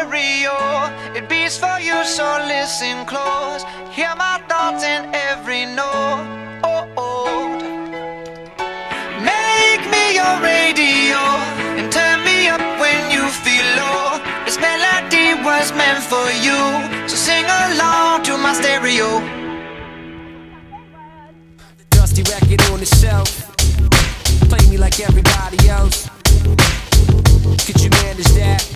stereo. It beats for you, so listen close. Hear my thoughts in every note. Make me your radio and turn me up when you feel low. This melody was meant for you, so sing along to my stereo. Dusty record on the shelf. Play me like everybody else. Could you manage that?